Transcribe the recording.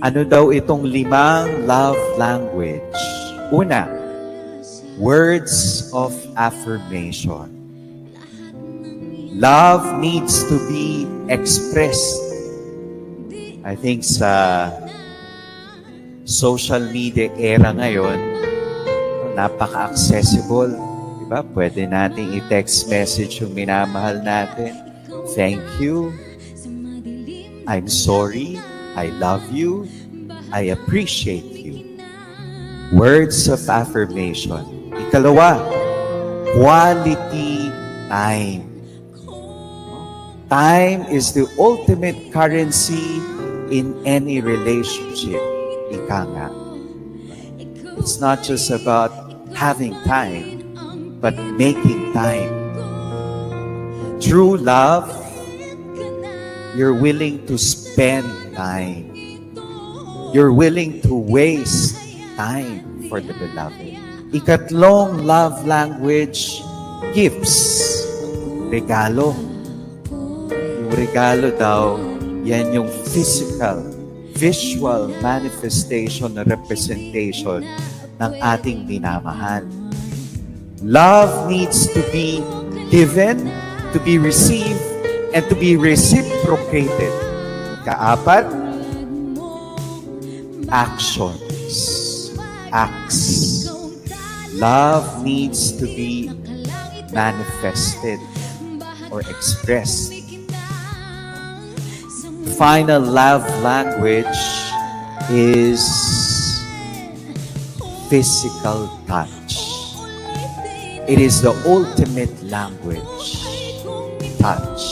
Ano daw itong 5 love language? Una, words of affirmation. Love needs to be expressed. I think sa social media era ngayon, napaka-accessible. Diba? Pwede nating i-text message yung minamahal natin. Thank you. I'm sorry. I love you. I appreciate you. Words of affirmation. Ikalawa, quality time. Time is the ultimate currency in any relationship. Ika nga. It's not just about having time, but making time. True love, you're willing to spend time. You're willing to waste time for the beloved. Ikatlong love language, gifts. Regalo. Yung regalo daw, yan yung physical, visual manifestation na representation ng ating minamahal. Love needs to be given, to be received, and to be reciprocated. Kaapat, actions. Acts. Love needs to be manifested or expressed. Final love language is physical touch. It is the ultimate language. Touch.